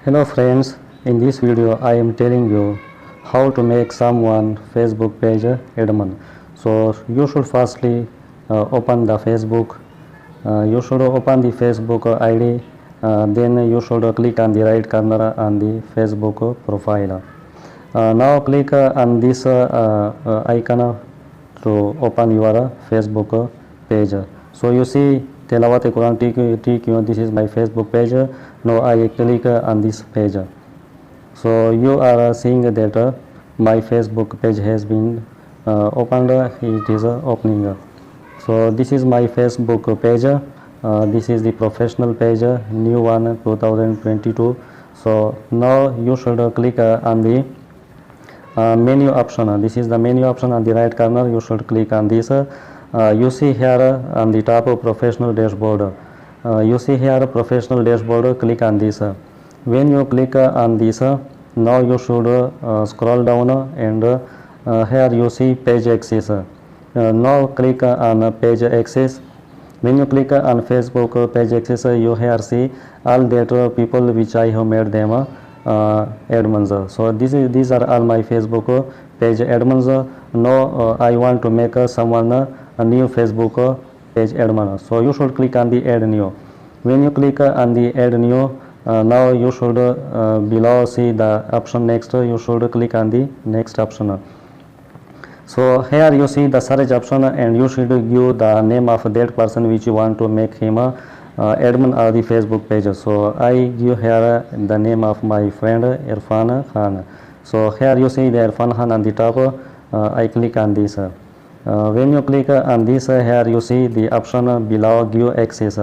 Hello friends, in this video I am telling you how to make someone Facebook page admin. So you should firstly open the Facebook. You should open the Facebook ID. Then you should click on the right corner on the Facebook profile. Now click on this icon to open your Facebook page. So you see Telawate Quran TQ, this is my Facebook page. Now I click on this page. So you are seeing that my Facebook page has been opened. It is opening. So this is my Facebook page. This is the professional page, new one 2022. So now you should click on the menu option. This is the menu option on the right corner. You should click on this. You see here on the top of professional dashboard. You see here professional dashboard. Click on this. When you click on this, now you should scroll down and here you see page access. Now click on page access. When you click on Facebook page access, you here see all that people which I have made them admins. So these are all my Facebook page admins. Now I want to make someone a new Facebook page admin. So you should click on the add new. When you click on the add new, now you should below see the option next. You should click on the next option. So here you see the search option and you should give the name of that person which you want to make him admin of the Facebook page. So I give here the name of my friend Irfan Khan. So here you see the Irfan Khan on the top. I click on this. When you click on this, here you see the option below give access.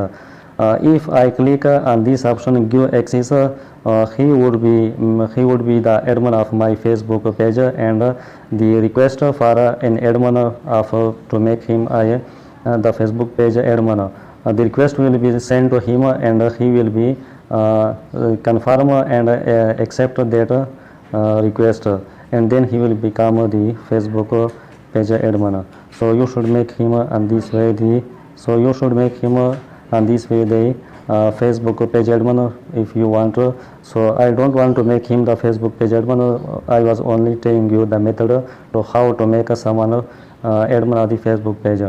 If I click on this option give access, he would be the admin of my Facebook page, and the request for an admin of to make him the Facebook page admin. The request will be sent to him and he will be confirm and accept that request, and then he will become the Facebook page admin. So you should make him on this way the Facebook page admin if you want to. So I don't want to make him the Facebook page admin. I was only telling you the method to how to make someone admin of the Facebook page.